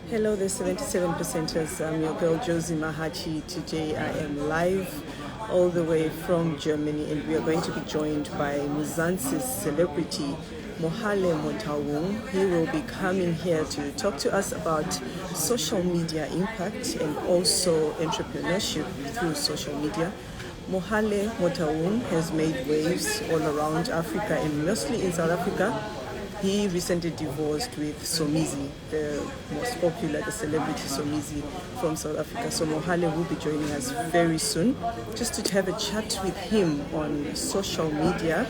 Hello, the 77 percenters. I'm your girl Josey Mahachie. Today I am live all the way from Germany, and we are going to be joined by Mzansi's celebrity Mohale Motaung. He will be coming here to talk to us about social media impact and also entrepreneurship through social media. Mohale Motaung has made waves all around Africa and mostly in South Africa. He recently divorced with Somizi, the most popular, the celebrity Somizi from South Africa. So Mohale will be joining us very soon just to have a chat with him on social media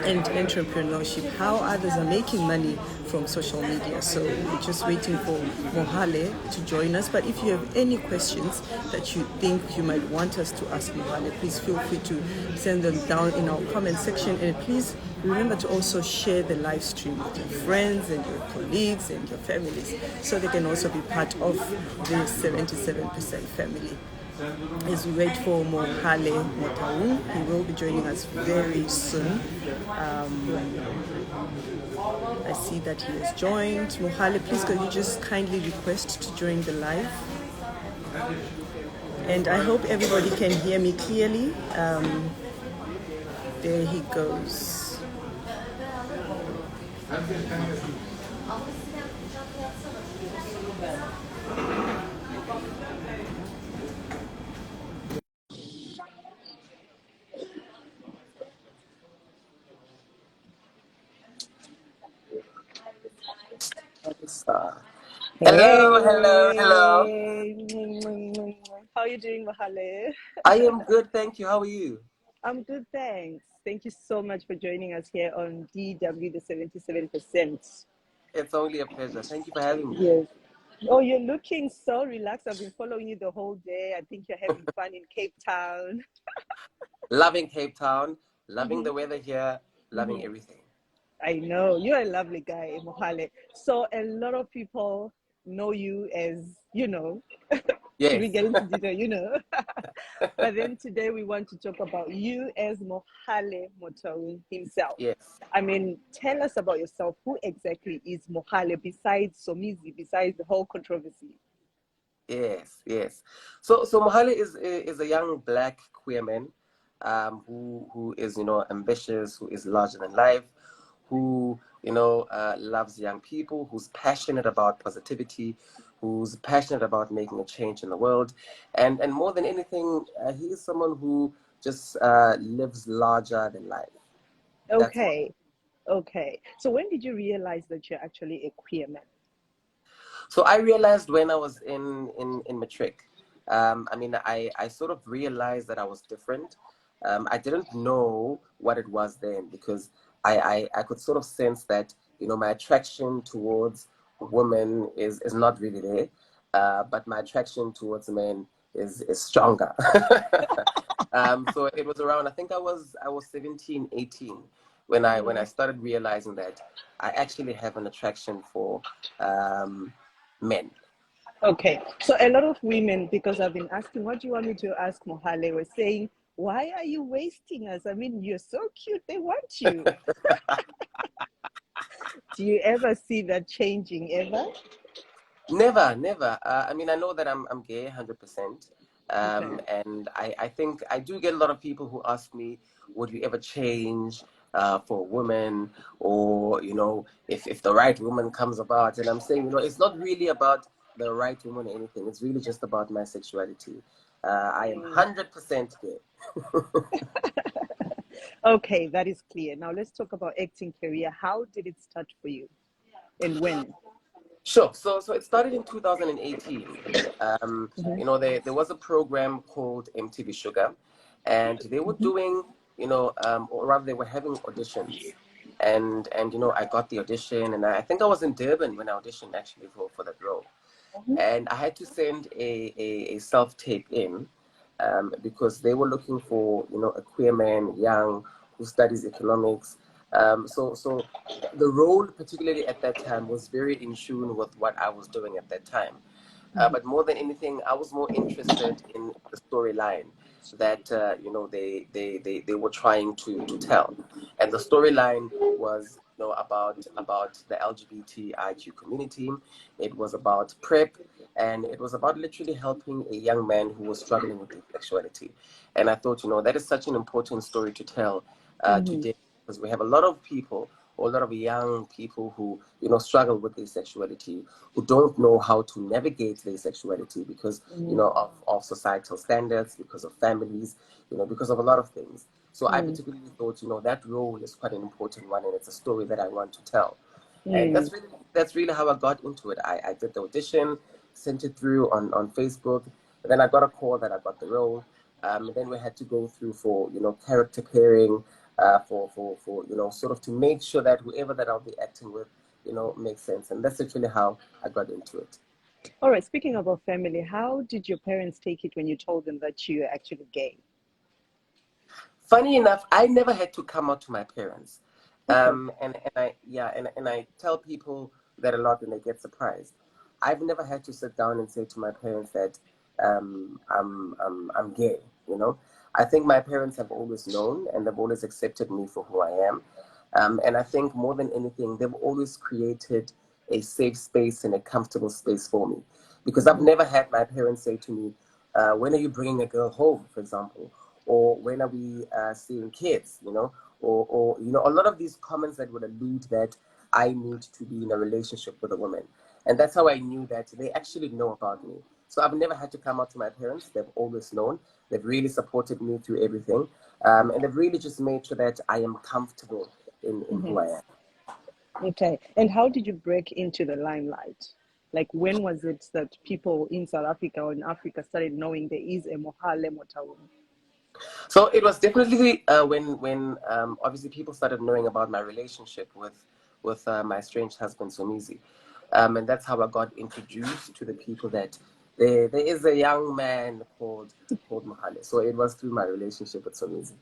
and entrepreneurship, how others are making money from social media. So we're just waiting for Mohale to join us. But if you have any questions that you think you might want us to ask Mohale, please feel free to send them down in our comment section. And please remember to also share the live stream with your friends and your colleagues and your families so they can also be part of the 77% family. As we wait for Mohale Motaung, he will be joining us very soon. I see that he has joined. Mohale, please could you just kindly request to join the live? And I hope everybody can hear me clearly. There he goes. Hello, hello, hello. Hey. How are you doing, Mohale? I am good, thank you. How are you? I'm good, thanks. Thank you so much for joining us here on DW, the 77%. It's only a pleasure. Thank you for having me. Yes. Oh, you're looking so relaxed. I've been following you the whole day. I think you're having fun in Cape Town. Loving Cape Town, loving the weather here, loving everything. I know. You're a lovely guy, Mohale. So a lot of people know you as, should we Yes. get into detail, But then today we want to talk about you as Mohale Motaung himself. Yes. I mean, tell us about yourself. Who exactly is Mohale besides Somizi, besides the whole controversy? Yes. So Mohale is a young black queer man, who is ambitious, who is larger than life, who loves young people, who's passionate about positivity, who's passionate about making a change in the world, and more than anything, he is someone who just lives larger than life. Okay. So when did you realize that you're actually a queer man? So I realized when I was in matric. I sort of realized that I was different. I didn't know what it was then because I could sort of sense that my attraction towards women is not really there, but my attraction towards men is stronger. So it was around, I think I was 17, 18 when I started realizing that I actually have an attraction for men. Okay, so a lot of women, because I've been asking, what do you want me to ask Mohale, were saying, why are you wasting us? I mean, you're so cute, they want you. Do you ever see that changing, ever? Never. I know that I'm gay 100%. Okay. And I think I do get a lot of people who ask me, would you ever change for a woman, or if the right woman comes about? And I'm saying, it's not really about the right woman or anything. It's really just about my sexuality. I am 100% gay. Okay, that is clear. Now let's talk about acting career. How did it start for you, and when? Sure. So it started in 2018. There was a program called MTV Sugar, and they were doing, or rather they were having auditions. And I got the audition, and I think I was in Durban when I auditioned actually for that role. And I had to send a self-tape in, because they were looking for, a queer man, young, who studies economics. So the role, particularly at that time, was very in tune with what I was doing at that time. But more than anything, I was more interested in the storyline that they were trying to tell, and the storyline was about the LGBTIQ community. It was about PrEP, and it was about literally helping a young man who was struggling with his sexuality. And I thought, that is such an important story to tell today, because we have a lot of people, or a lot of young people who struggle with their sexuality, who don't know how to navigate their sexuality because of societal standards, because of families, because of a lot of things. So I particularly thought, that role is quite an important one, and it's a story that I want to tell. And that's really how I got into it. I did the audition, sent it through on Facebook, and then I got a call that I got the role. Then we had to go through for character pairing, for sort of to make sure that whoever that I'll be acting with makes sense. And that's actually how I got into it. All right, speaking about family, how did your parents take it when you told them that you're actually gay? Funny enough, I never had to come out to my parents. Okay. And I tell people that a lot, and they get surprised. I've never had to sit down and say to my parents that I'm gay. I think my parents have always known, and they've always accepted me for who I am. And I think more than anything, they've always created a safe space and a comfortable space for me, because I've never had my parents say to me, "When are you bringing a girl home?" for example, or "When are we seeing kids?" Or a lot of these comments that would allude that I need to be in a relationship with a woman. And that's how I knew that they actually know about me. So I've never had to come out to my parents. They've always known. They've really supported me through everything. And they've really just made sure that I am comfortable in who I am. Okay. And how did you break into the limelight? Like, when was it that people in South Africa or in Africa started knowing there is a Mohale Motaung? So it was definitely when obviously people started knowing about my relationship with my estranged husband Somizi, and that's how I got introduced to the people that there is a young man called Mohale. So it was through my relationship with Somizi.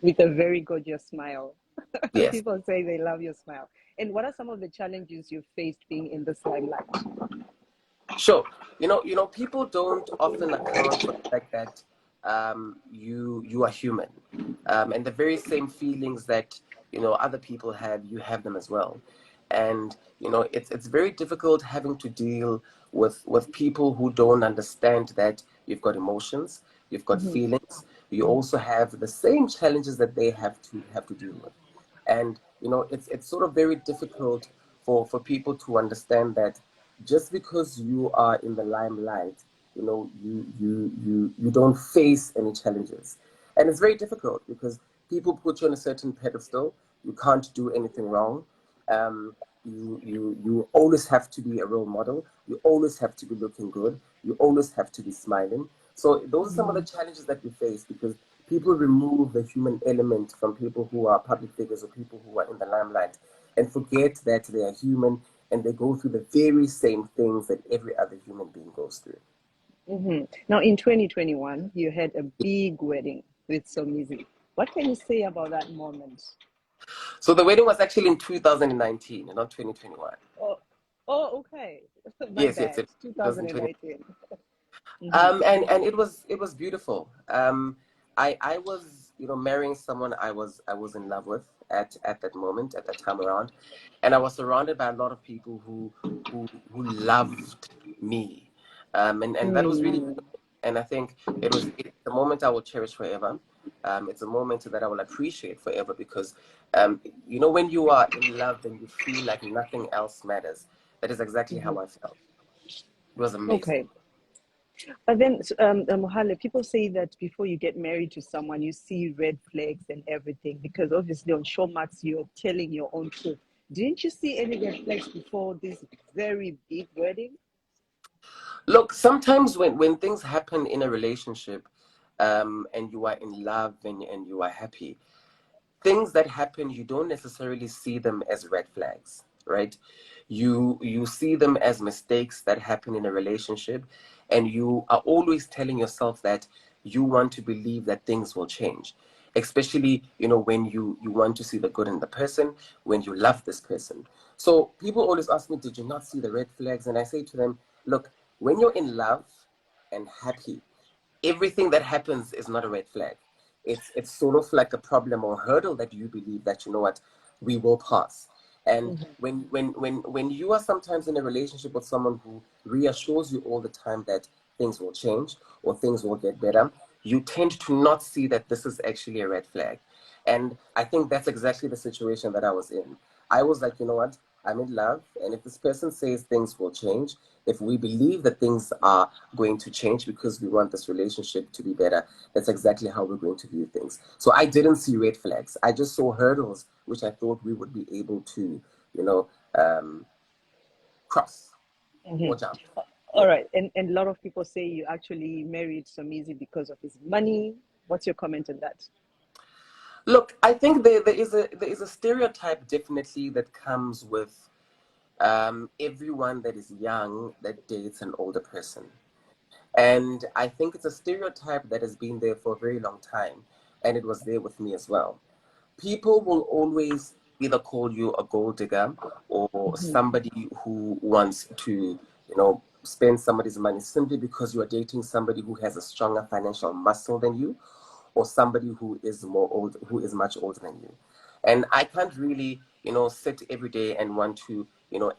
With a very gorgeous smile. Yes. People say they love your smile. And what are some of the challenges you faced being in this limelight? Sure. People don't often account for the fact that you are human, and the very same feelings that other people have, you have them as well. And it's very difficult having to deal with people who don't understand that you've got emotions, you've got feelings, you also have the same challenges that they have to deal with. And it's sort of very difficult for people to understand that just because you are in the limelight, you don't face any challenges. And it's very difficult because people put you on a certain pedestal. You can't do anything wrong. You always have to be a role model. You always have to be looking good. You always have to be smiling. So those are some of the challenges that we face, because people remove the human element from people who are public figures or people who are in the limelight, and forget that they are human and they go through the very same things that every other human being goes through. Now, in 2021, you had a big wedding with Somizi. What can you say about that moment? So the wedding was actually in 2019 and not 2021. Okay. My Yes, bad. it was in 20. 2019. And it was beautiful. I was marrying someone I was in love with at that moment, at that time around, and I was surrounded by a lot of people who loved me, and that was really, and I think it's a moment I will cherish forever. It's a moment that I will appreciate forever, because when you are in love and you feel like nothing else matters, that is exactly how I felt. It was amazing. Okay. But then, Mohale, people say that before you get married to someone, you see red flags and everything, because obviously on showmax, you're telling your own truth. Didn't you see any red flags before this very big wedding? Look, sometimes when things happen in a relationship, and you are in love and you are happy, things that happen, you don't necessarily see them as red flags, right? You see them as mistakes that happen in a relationship, and you are always telling yourself that you want to believe that things will change, especially when you want to see the good in the person, when you love this person. So people always ask me, did you not see the red flags? And I say to them, look, when you're in love and happy, everything that happens is not a red flag. It's sort of like a problem or hurdle that you believe that, you know what, we will pass. And when you are sometimes in a relationship with someone who reassures you all the time that things will change or things will get better, you tend to not see that this is actually a red flag. And I think that's exactly the situation that I was in. I was like, you know what? I'm in love. And if this person says things will change, if we believe that things are going to change because we want this relationship to be better, that's exactly how we're going to view things. So I didn't see red flags. I just saw hurdles, which I thought we would be able to, you know, cross or jump. All Yeah. right, and a lot of people say you actually married Somizi because of his money. What's your comment on that? Look, I think there is a stereotype definitely that comes with everyone that is young that dates an older person. And I think it's a stereotype that has been there for a very long time. And it was there with me as well. People will always either call you a gold digger or somebody who wants to, spend somebody's money simply because you are dating somebody who has a stronger financial muscle than you, or somebody who is much older than you. And I can't really, sit every day and want to,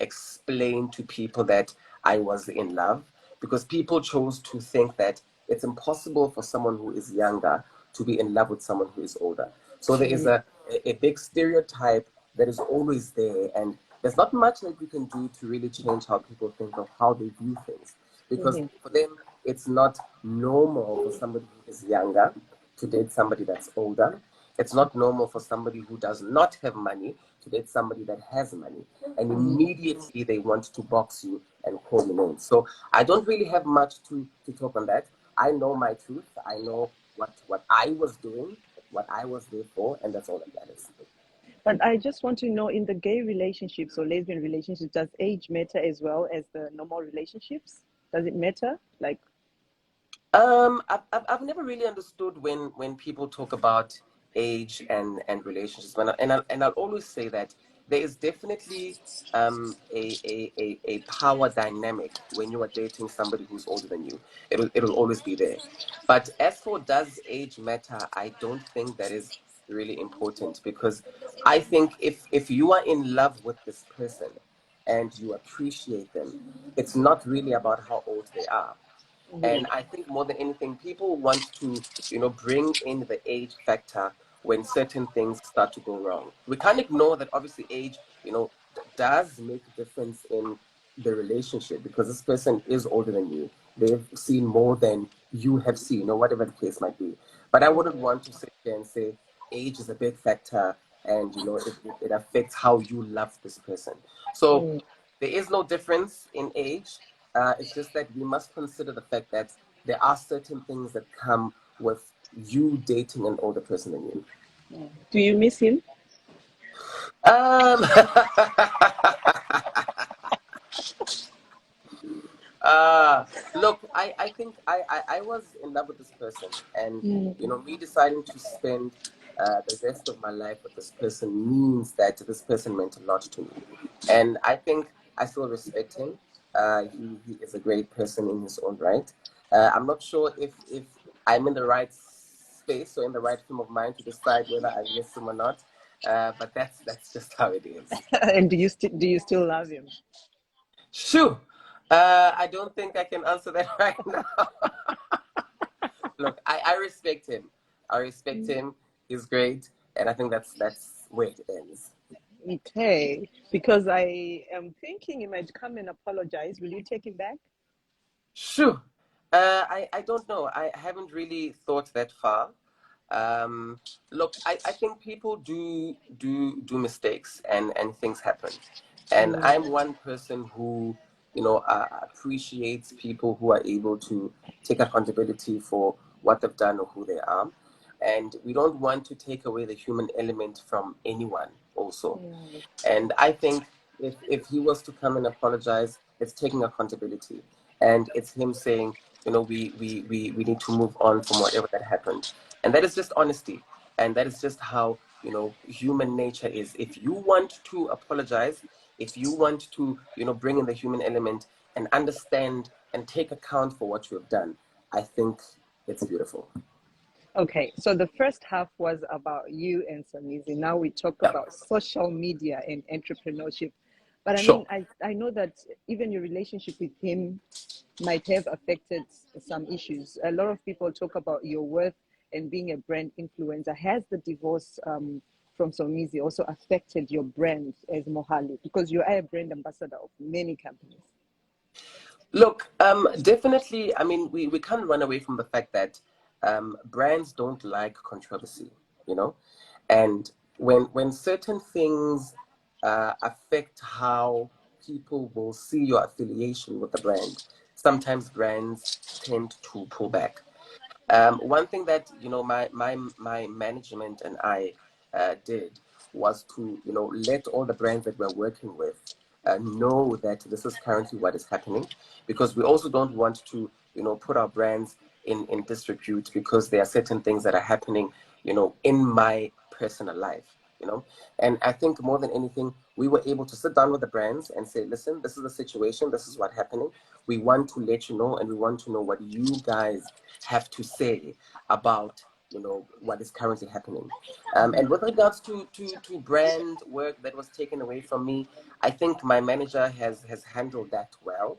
explain to people that I was in love, because people chose to think that it's impossible for someone who is younger to be in love with someone who is older. So there is a big stereotype that is always there, and there's not much that we can do to really change how people think of how they view things, because for them it's not normal for somebody who is younger to date somebody that's older. It's not normal for somebody who does not have money to date somebody that has money. And immediately they want to box you and call you names. So I don't really have much to talk on that. I know my truth. I know what I was doing, what I was there for, and that's all that matters. But I just want to know, in the gay relationships or lesbian relationships, does age matter as well as the normal relationships? Does it matter? Like, I've never really understood when people talk about age and relationships. And I'll always say that there is definitely a power dynamic when you are dating somebody who's older than you. It'll always be there. But as for does age matter, I don't think that is really important, because I think if you are in love with this person and you appreciate them, it's not really about how old they are. And I think more than anything, people want to, bring in the age factor when certain things start to go wrong. We can't ignore that obviously age, does make a difference in the relationship, because this person is older than you. They've seen more than you have seen, or whatever the case might be. But I wouldn't want to sit there and say age is a big factor, and it affects how you love this person. So there is no difference in age. It's just that we must consider the fact that there are certain things that come with you dating an older person than you. do you miss him? Um, Look, I think I was in love with this person, and me deciding to spend the rest of my life with this person means that this person meant a lot to me, and I think I still respect him. He is a great person in his own right. I'm not sure if I'm in the right space or in the right frame of mind to decide whether I miss him or not, but that's just how it is. And do you still love him? Shoo! I don't think I can answer that right now. Look, I respect him. I respect him. He's great, and I think that's where it ends. Okay, because I am thinking he might come and apologize. Will you take him back? Shoo! I don't know. I haven't really thought that far. Um, Look, I think people do mistakes, and things happen. And I'm one person who, appreciates people who are able to take accountability for what they've done or who they are. And we don't want to take away the human element from anyone also. And I think if he was to come and apologize, it's taking accountability. And it's him saying, we need to move on from whatever that happened. And that is just honesty. And that is just how, human nature is. If you want to apologize, if you want to, bring in the human element and understand and take account for what you have done, I think it's beautiful. Okay, so the first half was about you and Somizi. Now we talk Yeah, about social media and entrepreneurship. But I mean, sure. I know that even your relationship with him might have affected some issues. A lot of people talk about your worth and being a brand influencer. Has the divorce from Somizi also affected your brand as Mohale? Because you are a brand ambassador of many companies. Look, definitely. I mean, we can't run away from the fact that brands don't like controversy, you know, and when certain things affect how people will see your affiliation with the brand, sometimes brands tend to pull back. One thing that my management and I did was to let all the brands that we're working with know that this is currently what is happening, because we also don't want to put our brands in disrepute, because there are certain things that are happening in my personal life. And I think more than anything, we were able to sit down with the brands and say, listen, this is the situation, this is what's happening. We want to let you know, and we want to know what you guys have to say about what is currently happening. And with regards to brand work that was taken away from me, I think my manager has handled that well.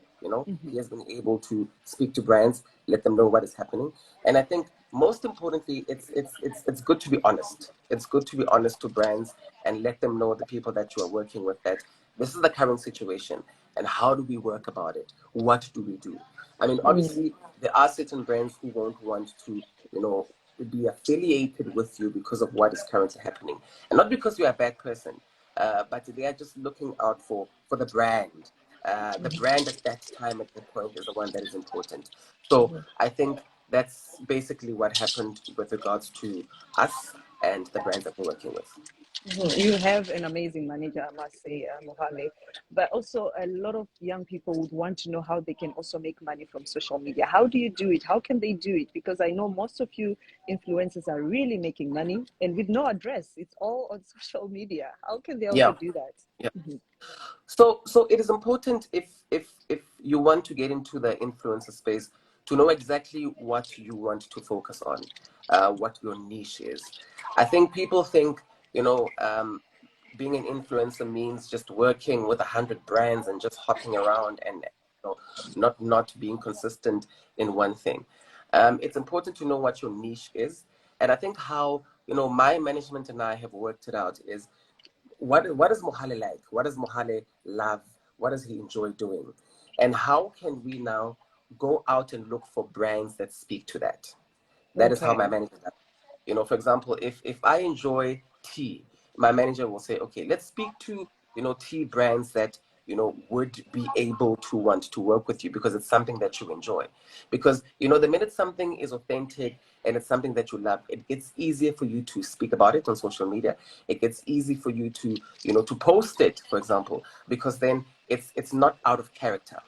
He has been able to speak to brands, let them know what is happening. And I think most importantly, it's good to be honest. It's good to be honest to brands and let them know, the people that you are working with, that this is the current situation and how do we work about it? What do we do? I mean, obviously, there are certain brands who won't want to, be affiliated with you because of what is currently happening, and not because you're a bad person, but they are just looking out for the brand. The brand at that time, at that point, is the one that is important. So I think that's basically what happened with regards to us and the brands that we're working with. You have an amazing manager, I must say, Mohale. But also, a lot of young people would want to know how they can also make money from social media. How do you do it? How can they do it? Because I know most of you influencers are really making money and with no address. It's all on social media. How can they also Yeah, do that? yeah. So it is important, if you want to get into the influencer space, to know exactly what you want to focus on, what your niche is. I think people think being an influencer means just working with 100 brands and just hopping around and not being consistent in one thing. It's important to know what your niche is, and I think how my management and I have worked it out is, what is Mohale like? What does Mohale love? What does he enjoy doing? And how can we now go out and look for brands that speak to that? That is how my Okay. manager does. For example, if I enjoy tea, my manager will say, okay, let's speak to tea brands that would be able to want to work with you, because it's something that you enjoy. Because the minute something is authentic and it's something that you love, it gets easier for you to speak about it on social media. It gets easy for you to to post it, for example, because then it's not out of character.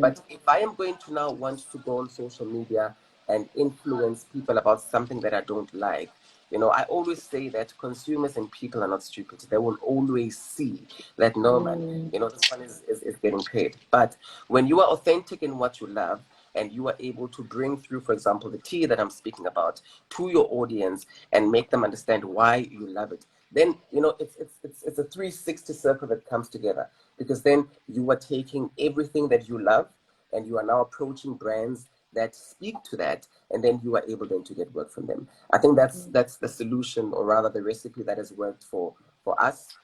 But if I am going to now want to go on social media and influence people about something that I don't like, I always say that consumers and people are not stupid. They will always see that, no, man, this one is getting paid. But when you are authentic in what you love, and you are able to bring through, for example, the tea that I'm speaking about to your audience and make them understand why you love it, then it's a 360 circle that comes together, because then you are taking everything that you love and you are now approaching brands that speak to that, and then you are able then to get work from them. I think that's the solution, or rather the recipe that has worked for us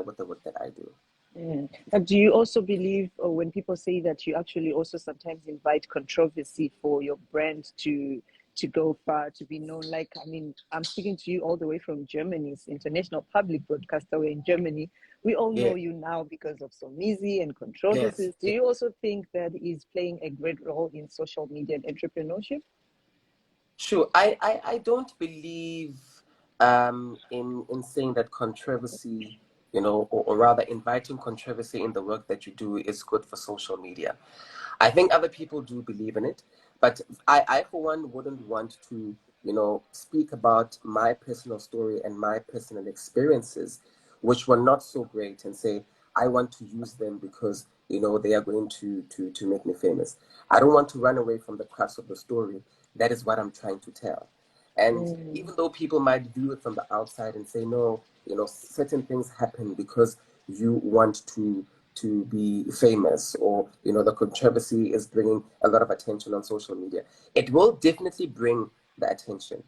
with the work that I do. But do you also believe, when people say that you actually also sometimes invite controversy for your brand to go far, to be known? Like, I mean, I'm speaking to you all the way from Germany, it's international public broadcaster. We're in Germany. We all Yeah. know you now because of Somizi and Yes. controversies. Do you also think that is playing a great role in social media and entrepreneurship? Sure. I don't believe in saying that controversy, or rather inviting controversy in the work that you do is good for social media. I think other people do believe in it, but I for one wouldn't want to, speak about my personal story and my personal experiences, which were not so great, and say I want to use them because they are going to make me famous. I don't want to run away from the crux of the story. That is what I'm trying to tell. And even though people might view it from the outside and say, no, certain things happen because you want to be famous, or the controversy is bringing a lot of attention on social media. It will definitely bring the attention,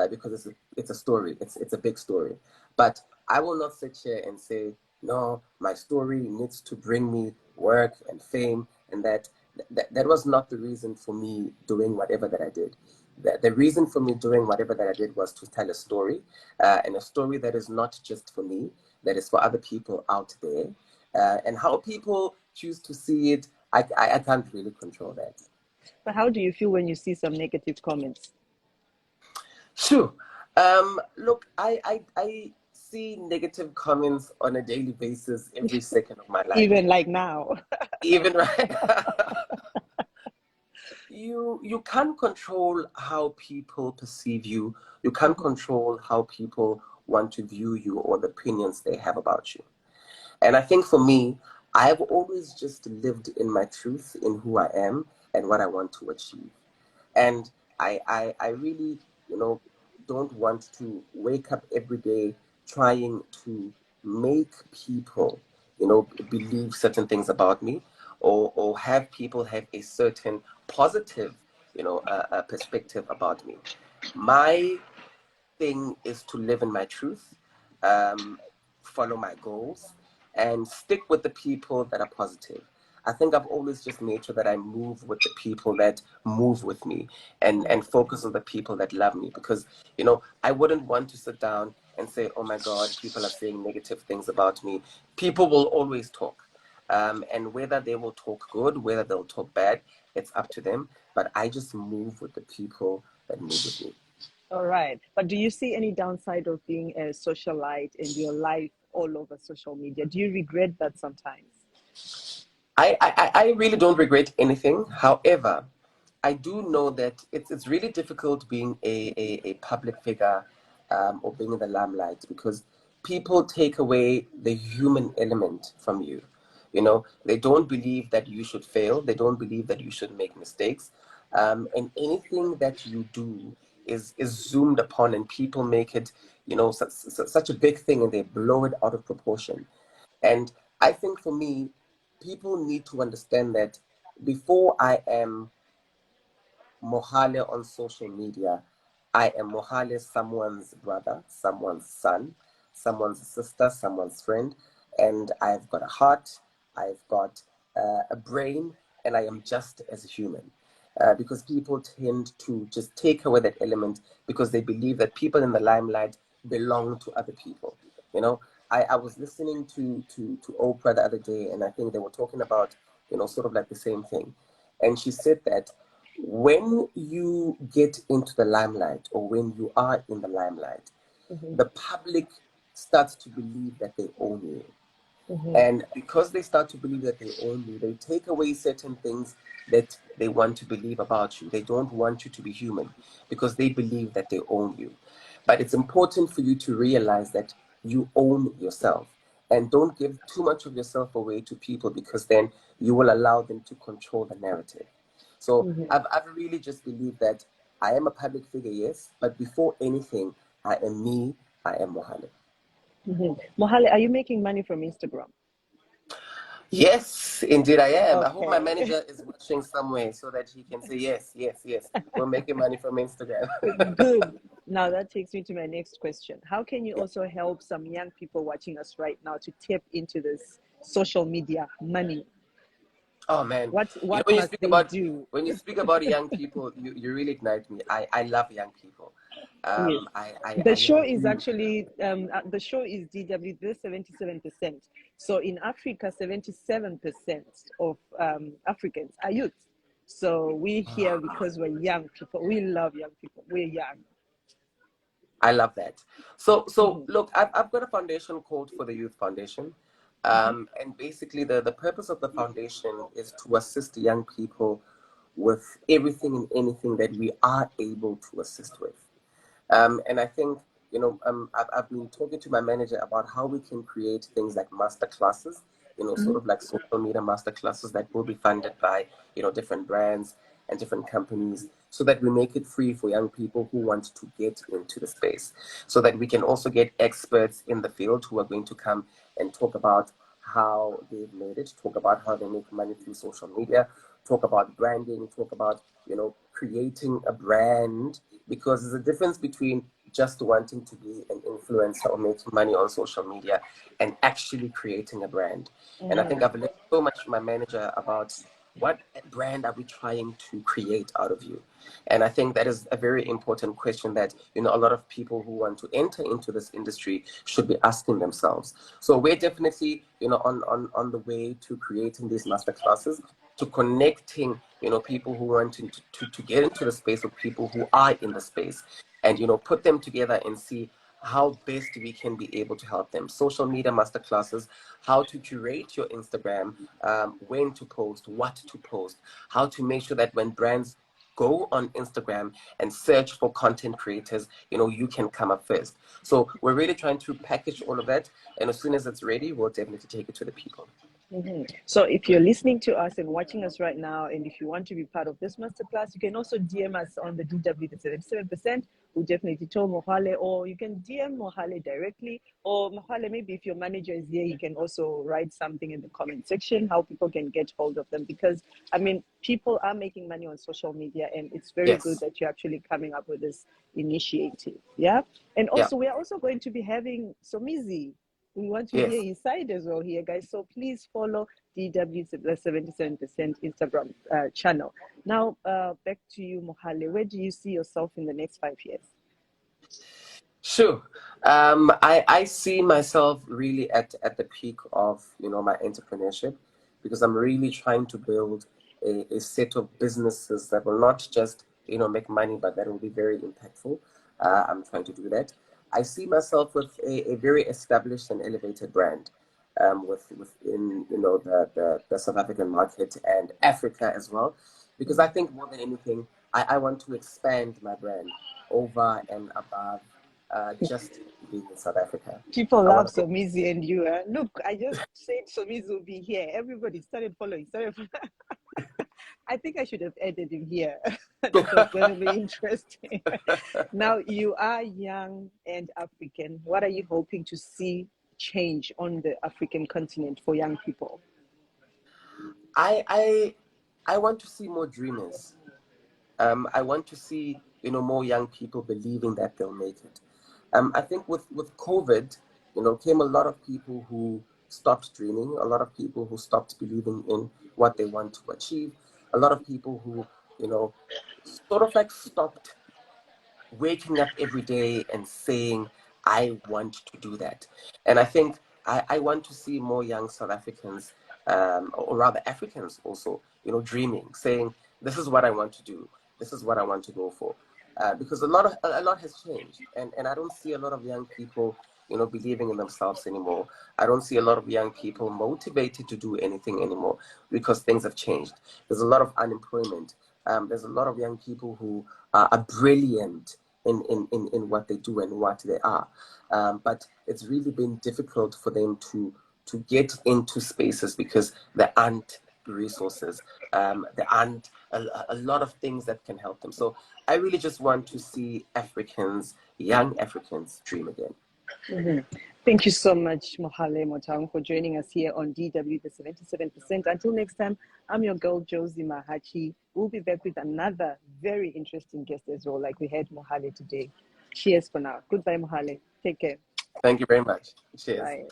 because it's a story. It's a big story. But I will not sit here and say, no, my story needs to bring me work and fame, and that was not the reason for me doing whatever that I did. The reason for me doing whatever that I did was to tell a story, and a story that is not just for me, that is for other people out there. And how people choose to see it, I can't really control that. But how do you feel when you see some negative comments? Sure. Look, I see negative comments on a daily basis every second of my life. Even like now. Even right now. You can't control how people perceive you. You can't control how people want to view you or the opinions they have about you. And I think for me, I've always just lived in my truth, in who I am and what I want to achieve. And I really, don't want to wake up every day trying to make people, believe certain things about me, or have people have a certain positive, perspective about me. My thing is to live in my truth, follow my goals, and stick with the people that are positive. I think I've always just made sure that I move with the people that move with me, and focus on the people that love me, because, I wouldn't want to sit down and say, oh my God, people are saying negative things about me. People will always talk. And whether they will talk good, whether they'll talk bad, it's up to them. But I just move with the people that move with me. All right. But do you see any downside of being a socialite and your life all over social media? Do you regret that sometimes? I really don't regret anything. However, I do know that it's really difficult being a public figure, or being in the limelight, because people take away the human element from you. They don't believe that you should fail. They don't believe that you should make mistakes. And anything that you do is zoomed upon, and people make it, such a big thing, and they blow it out of proportion. And I think for me, people need to understand that before I am Mohale on social media, I am Mohale, someone's brother, someone's son, someone's sister, someone's friend, and I've got a heart, I've got a brain, and I am just as a human. Because people tend to just take away that element, because they believe that people in the limelight belong to other people. I was listening to Oprah the other day, and I think they were talking about, sort of like the same thing. And she said that when you get into the limelight, or when you are in the limelight, the public starts to believe that they own you. And because they start to believe that they own you, they take away certain things that they want to believe about you. They don't want you to be human, because they believe that they own you. But it's important for you to realize that you own yourself, and don't give too much of yourself away to people, because then you will allow them to control the narrative. So I've really just believed that I am a public figure, yes, but before anything, I am me, I am Mohale. Mohale, are you making money from Instagram? Yes, indeed I am. Okay. I hope my manager is watching somewhere so that he can say, yes, yes, yes, we're making money from Instagram. Good. Now that takes me to my next question. How can you also help some young people watching us right now to tap into this social media money? Oh man, What when you must speak they about do? young people, you really ignite me. I love young people. Yes. I The show is really, actually the show is DW. This 77%. So in Africa, 77% of Africans are youth. So we're here because we're young people. We love young people. We're young. I love that. So look, I've got a foundation called For the Youth Foundation. And basically the purpose of the foundation is to assist young people with everything and anything that we are able to assist with. And I think, I've been talking to my manager about how we can create things like master classes, sort of like social media master classes that will be funded by, different brands. and different companies, so that we make it free for young people who want to get into the space, so that we can also get experts in the field who are going to come and talk about how they've made it, talk about how they make money through social media, talk about branding, talk about, creating a brand, because there's a difference between just wanting to be an influencer or making money on social media and actually creating a brand. And I think I've learned so much from my manager about what brand are we trying to create out of you. And I think that is a very important question that, a lot of people who want to enter into this industry should be asking themselves. So we're definitely, on the way to creating these masterclasses, to connecting, people who want to get into the space with people who are in the space, and, put them together and see how best we can be able to help them. Social media masterclasses, how to curate your Instagram, when to post, what to post, how to make sure that when brands go on Instagram and search for content creators, you can come up first. So we're really trying to package all of that, and as soon as it's ready, we'll definitely take it to the people. So if you're listening to us and watching us right now, and if you want to be part of this masterclass, you can also DM us on the DW, the 77%. We'll definitely tell Mohale, or you can DM Mohale directly, or Mohale, maybe if your manager is here, you can also write something in the comment section, how people can get hold of them. Because, people are making money on social media, and it's very good that you're actually coming up with this initiative. Yeah. And also, we are also going to be having Somizi. We want to hear his side as well here, guys. So please follow DW 77% Instagram channel. Now, back to you, Mohale. Where do you see yourself in the next 5 years? Sure. I see myself really at the peak of, my entrepreneurship, because I'm really trying to build a set of businesses that will not just, make money, but that will be very impactful. I'm trying to do that. I see myself with a very established and elevated brand, within the South African market and Africa as well, because I think more than anything, I want to expand my brand over and above just being in South Africa. People love Somizi and you. Look, I just said Somizi will be here. Everybody started following. I think I should have added him here. That was going to be interesting. Now, you are young and African. What are you hoping to see change on the African continent for young people? I want to see more dreamers. I want to see, more young people believing that they'll make it. I think with COVID, came a lot of people who stopped dreaming, a lot of people who stopped believing in what they want to achieve, a lot of people who, sort of like stopped waking up every day and saying, I want to do that. And I think I want to see more young South Africans, or rather Africans also, dreaming, saying, this is what I want to do. This is what I want to go for. Because a lot has changed. And I don't see a lot of young people, believing in themselves anymore. I don't see a lot of young people motivated to do anything anymore, because things have changed. There's a lot of unemployment. There's a lot of young people who are brilliant in what they do and what they are. But it's really been difficult for them to get into spaces because there aren't resources. There aren't a lot of things that can help them. So I really just want to see Africans, young Africans, dream again. Thank you so much, Mohale Motaung, for joining us here on DW, the 77%. Until next time, I'm your girl, Josey Mahachie. We'll be back with another very interesting guest as well, like we had Mohale today. Cheers for now. Goodbye, Mohale. Take care. Thank you very much. Cheers. Bye.